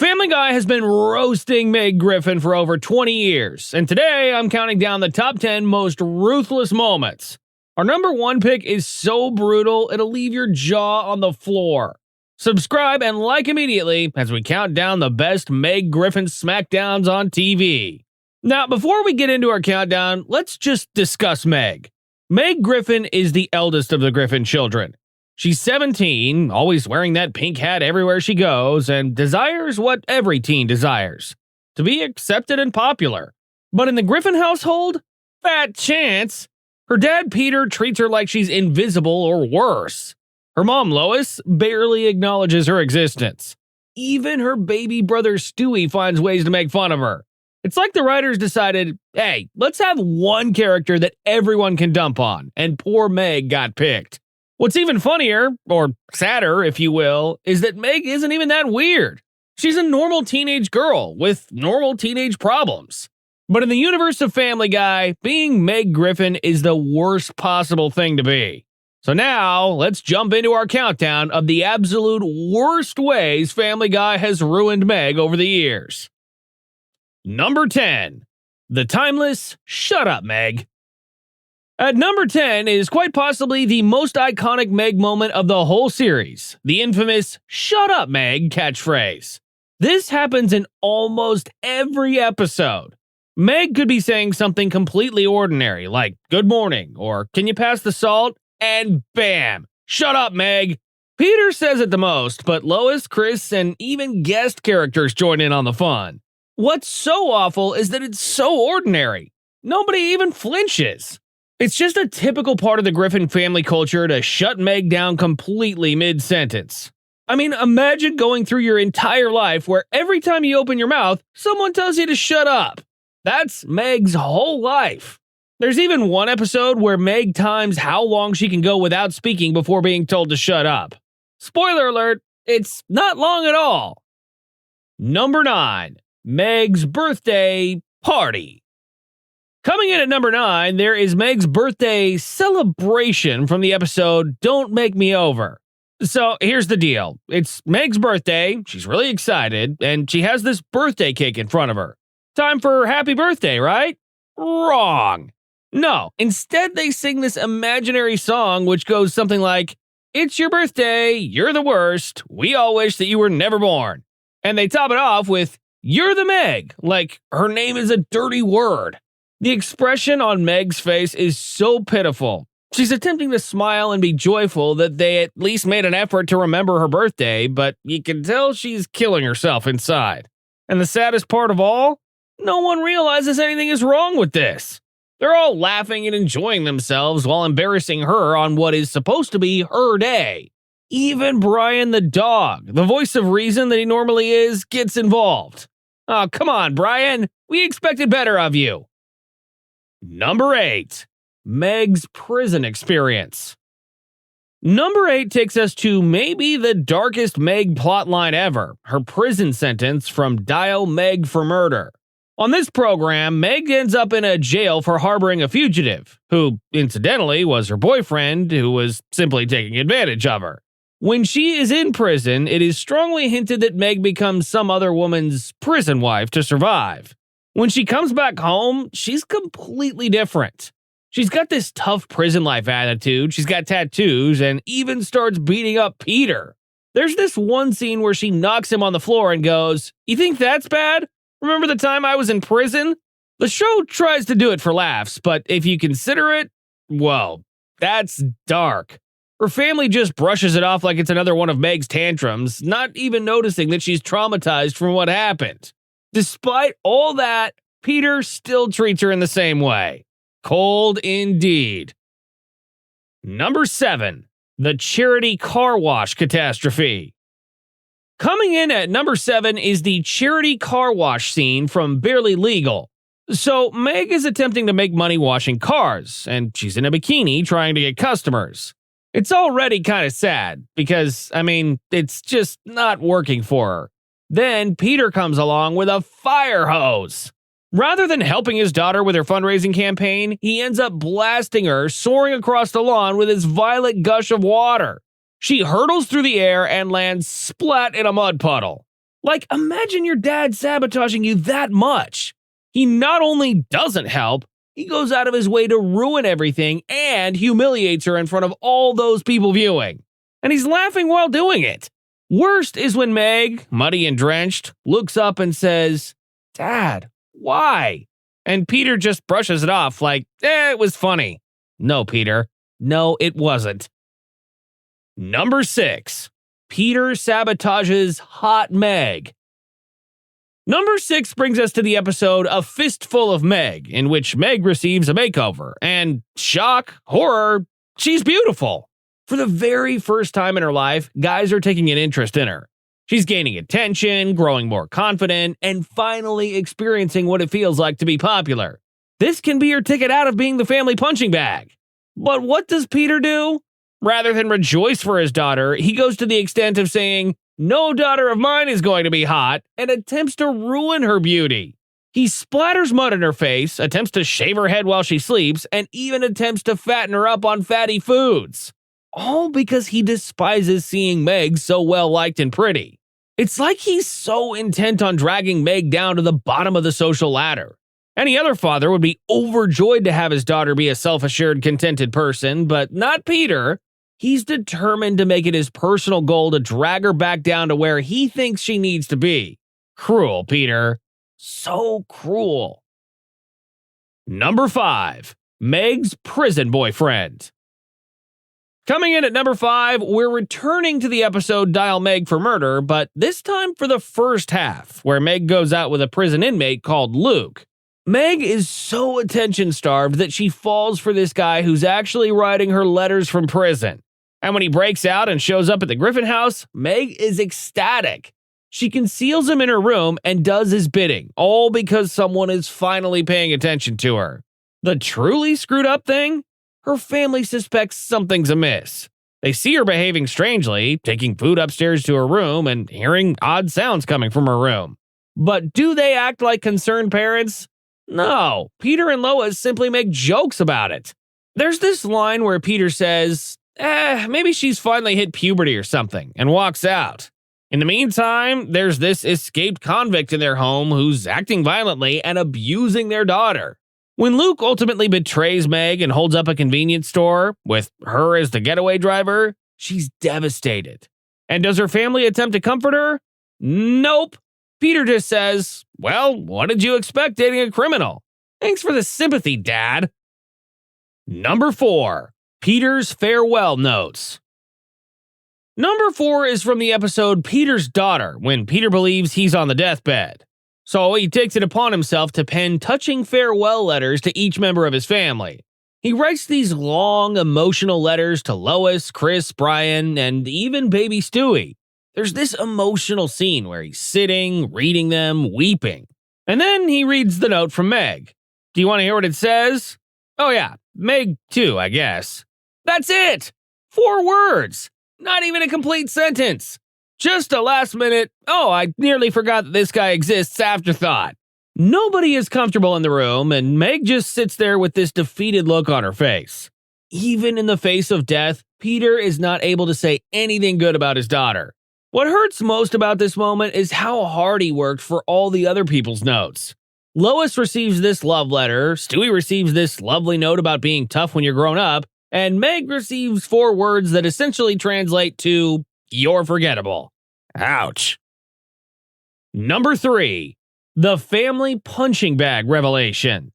Family Guy has been roasting Meg Griffin for over 20 years, and today I'm counting down the top 10 most ruthless moments. Our number one pick is so brutal, it'll leave your jaw on the floor. Subscribe and like immediately as we count down the best Meg Griffin smackdowns on TV. Now, before we get into our countdown, let's just discuss Meg. Meg Griffin is the eldest of the Griffin children. She's 17, always wearing that pink hat everywhere she goes, and desires what every teen desires: to be accepted and popular. But in the Griffin household, fat chance. Her dad Peter treats her like she's invisible or worse. Her mom Lois barely acknowledges her existence. Even her baby brother Stewie finds ways to make fun of her. It's like the writers decided, hey, let's have one character that everyone can dump on, and poor Meg got picked. What's even funnier, or sadder if you will, is that Meg isn't even that weird. She's a normal teenage girl with normal teenage problems. But in the universe of Family Guy, being Meg Griffin is the worst possible thing to be. So now, let's jump into our countdown of the absolute worst ways Family Guy has ruined Meg over the years. Number 10. The timeless Shut Up Meg. At number 10 is quite possibly the most iconic Meg moment of the whole series, the infamous "Shut Up Meg" catchphrase. This happens in almost every episode. Meg could be saying something completely ordinary, like "Good morning" or "Can you pass the salt?" and bam! Shut up, Meg! Peter says it the most, but Lois, Chris, and even guest characters join in on the fun. What's so awful is that it's so ordinary. Nobody even flinches. It's just a typical part of the Griffin family culture to shut Meg down completely mid-sentence. I mean, imagine going through your entire life where every time you open your mouth, someone tells you to shut up. That's Meg's whole life. There's even one episode where Meg times how long she can go without speaking before being told to shut up. Spoiler alert, it's not long at all. Number 9. Meg's birthday party. Coming in at number 9, there is Meg's birthday celebration from the episode Don't Make Me Over. So here's the deal. It's Meg's birthday, she's really excited, and she has this birthday cake in front of her. Time for happy birthday, right? Wrong. No, instead they sing this imaginary song which goes something like, "It's your birthday, you're the worst, we all wish that you were never born." And they top it off with, "You're the Meg," like her name is a dirty word. The expression on Meg's face is so pitiful. She's attempting to smile and be joyful that they at least made an effort to remember her birthday, but you can tell she's killing herself inside. And the saddest part of all? No one realizes anything is wrong with this. They're all laughing and enjoying themselves while embarrassing her on what is supposed to be her day. Even Brian the dog, the voice of reason that he normally is, gets involved. Oh, come on, Brian. We expected better of you. Number 8. Meg's prison experience. Number 8 takes us to maybe the darkest Meg plotline ever, her prison sentence from Dial Meg for murder. On this program, Meg ends up in a jail for harboring a fugitive, who, incidentally, was her boyfriend, who was simply taking advantage of her. When she is in prison, it is strongly hinted that Meg becomes some other woman's prison wife to survive. When she comes back home, she's completely different. She's got this tough prison life attitude, she's got tattoos, and even starts beating up Peter. There's this one scene where she knocks him on the floor and goes, "You think that's bad? Remember the time I was in prison?" The show tries to do it for laughs, but if you consider it, well, that's dark. Her family just brushes it off like it's another one of Meg's tantrums, not even noticing that she's traumatized from what happened. Despite all that, Peter still treats her in the same way. Cold indeed. Number 7. The charity car wash catastrophe. Coming in at number 7 is the charity car wash scene from Barely Legal. So Meg is attempting to make money washing cars, and she's in a bikini trying to get customers. It's already kind of sad, because, it's just not working for her. Then Peter comes along with a fire hose. Rather than helping his daughter with her fundraising campaign, he ends up blasting her, soaring across the lawn with his violent gush of water. She hurtles through the air and lands splat in a mud puddle. Like, imagine your dad sabotaging you that much. He not only doesn't help, he goes out of his way to ruin everything and humiliates her in front of all those people viewing. And he's laughing while doing it. Worst is when Meg, muddy and drenched, looks up and says, "Dad, why?" And Peter just brushes it off like, it was funny. No, Peter. No, it wasn't. Number 6. Peter sabotages Hot Meg. Number 6 brings us to the episode A Fistful of Meg, in which Meg receives a makeover, and shock, horror, she's beautiful. For the very first time in her life, guys are taking an interest in her. She's gaining attention, growing more confident, and finally experiencing what it feels like to be popular. This can be her ticket out of being the family punching bag. But what does Peter do? Rather than rejoice for his daughter, he goes to the extent of saying, "No daughter of mine is going to be hot," and attempts to ruin her beauty. He splatters mud in her face, attempts to shave her head while she sleeps, and even attempts to fatten her up on fatty foods. All because he despises seeing Meg so well liked and pretty. It's like he's so intent on dragging Meg down to the bottom of the social ladder. Any other father would be overjoyed to have his daughter be a self-assured, contented person, but not Peter. He's determined to make it his personal goal to drag her back down to where he thinks she needs to be. Cruel, Peter. So cruel. Number 5. Meg's prison boyfriend. Coming in at number 5, we're returning to the episode Dial Meg for Murder, but this time for the first half, where Meg goes out with a prison inmate called Luke. Meg is so attention-starved that she falls for this guy who's actually writing her letters from prison. And when he breaks out and shows up at the Griffin house, Meg is ecstatic. She conceals him in her room and does his bidding, all because someone is finally paying attention to her. The truly screwed up thing? Her family suspects something's amiss. They see her behaving strangely, taking food upstairs to her room and hearing odd sounds coming from her room. But do they act like concerned parents? No, Peter and Lois simply make jokes about it. There's this line where Peter says, maybe she's finally hit puberty or something, and walks out. In the meantime, there's this escaped convict in their home who's acting violently and abusing their daughter. When Luke ultimately betrays Meg and holds up a convenience store, with her as the getaway driver, she's devastated. And does her family attempt to comfort her? Nope. Peter just says, "Well, what did you expect dating a criminal? Thanks for the sympathy, Dad." Number 4. Peter's farewell notes. Number 4 is from the episode Peter's Daughter, when Peter believes he's on the deathbed. So he takes it upon himself to pen touching farewell letters to each member of his family. He writes these long, emotional letters to Lois, Chris, Brian, and even baby Stewie. There's this emotional scene where he's sitting, reading them, weeping. And then he reads the note from Meg. Do you want to hear what it says? Oh yeah, Meg too, I guess. That's it! 4 words! Not even a complete sentence! Just a last minute, oh, I nearly forgot that this guy exists afterthought. Nobody is comfortable in the room, and Meg just sits there with this defeated look on her face. Even in the face of death, Peter is not able to say anything good about his daughter. What hurts most about this moment is how hard he worked for all the other people's notes. Lois receives this love letter, Stewie receives this lovely note about being tough when you're grown up, and Meg receives 4 words that essentially translate to, "You're forgettable." Ouch. Number 3. The family punching bag revelation.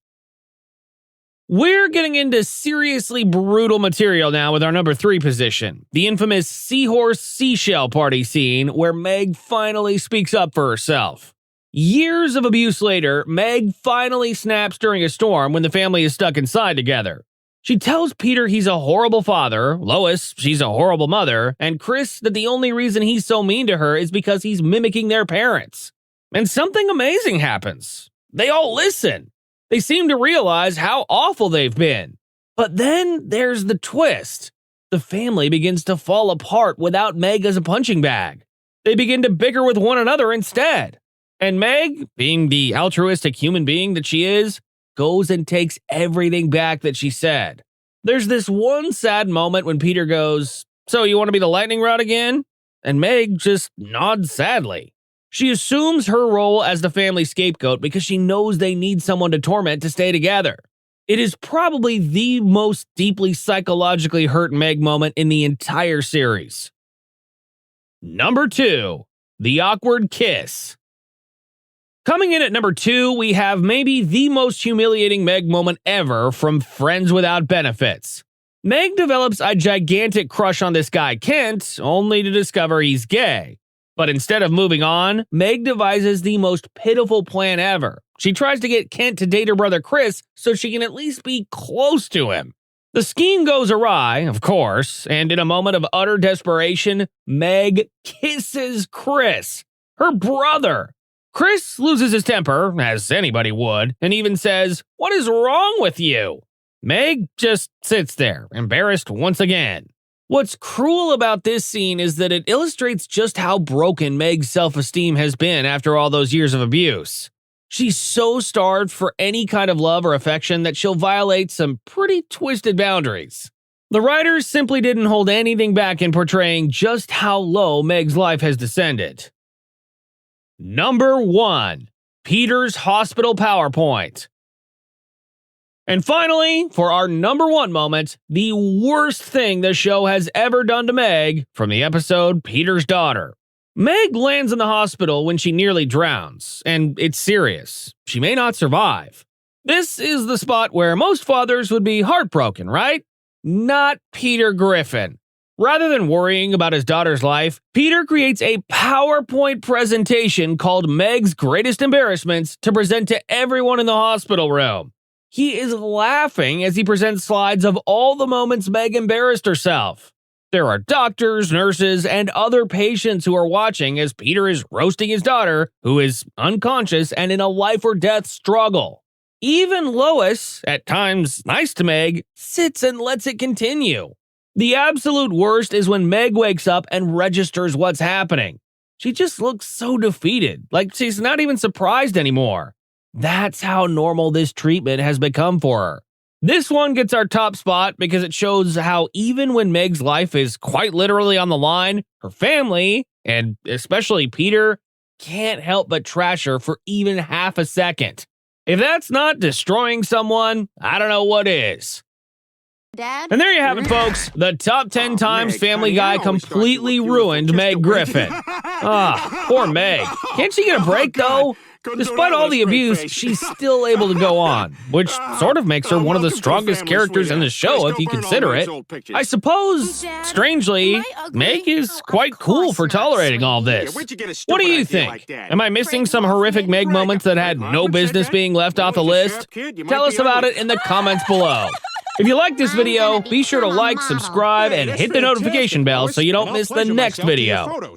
We're getting into seriously brutal material now with our number 3 position, the infamous seahorse seashell party scene where Meg finally speaks up for herself. Years of abuse later, Meg finally snaps during a storm when the family is stuck inside together. She tells Peter he's a horrible father, Lois she's a horrible mother, and Chris that the only reason he's so mean to her is because he's mimicking their parents. And something amazing happens. They all listen. They seem to realize how awful they've been. But then there's the twist. The family begins to fall apart without Meg as a punching bag. They begin to bicker with one another instead. And Meg, being the altruistic human being that she is, goes and takes everything back that she said. There's this one sad moment when Peter goes, "So you want to be the lightning rod again?" And Meg just nods sadly. She assumes her role as the family scapegoat because she knows they need someone to torment to stay together. It is probably the most deeply psychologically hurt Meg moment in the entire series. Number 2. The awkward kiss. Coming in at number 2, we have maybe the most humiliating Meg moment ever from Friends Without Benefits. Meg develops a gigantic crush on this guy Kent, only to discover he's gay. But instead of moving on, Meg devises the most pitiful plan ever. She tries to get Kent to date her brother Chris so she can at least be close to him. The scheme goes awry, of course, and in a moment of utter desperation, Meg kisses Chris, her brother. Chris loses his temper, as anybody would, and even says, "What is wrong with you?" Meg just sits there, embarrassed once again. What's cruel about this scene is that it illustrates just how broken Meg's self-esteem has been after all those years of abuse. She's so starved for any kind of love or affection that she'll violate some pretty twisted boundaries. The writers simply didn't hold anything back in portraying just how low Meg's life has descended. Number 1. Peter's Hospital PowerPoint. And finally, for our number 1 moment, the worst thing the show has ever done to Meg from the episode Peter's Daughter. Meg lands in the hospital when she nearly drowns, and it's serious. She may not survive. This is the spot where most fathers would be heartbroken, right? Not Peter Griffin. Rather than worrying about his daughter's life, Peter creates a PowerPoint presentation called Meg's Greatest Embarrassments to present to everyone in the hospital room. He is laughing as he presents slides of all the moments Meg embarrassed herself. There are doctors, nurses, and other patients who are watching as Peter is roasting his daughter, who is unconscious and in a life-or-death struggle. Even Lois, at times nice to Meg, sits and lets it continue. The absolute worst is when Meg wakes up and registers what's happening. She just looks so defeated, like she's not even surprised anymore. That's how normal this treatment has become for her. This one gets our top spot because it shows how even when Meg's life is quite literally on the line, her family, and especially Peter, can't help but trash her for even half a second. If that's not destroying someone, I don't know what is. Dad? And there you have it, folks. The top 10 times Meg, Family honey, Guy I always thought completely you were beautiful. ruined Kiss Meg the Griffin. Poor Meg. Can't she get a break, though? Despite all the abuse, she's still able to go on, which sort of makes her one of the strongest characters in the show if you consider it. I suppose, strangely, Meg is quite cool for tolerating all this. What do you think? Am I missing some horrific Meg moments that had no business being left off the list? Tell us about it in the comments below. If you like this video, be sure to like, subscribe, and hit the notification bell so you don't miss the next video.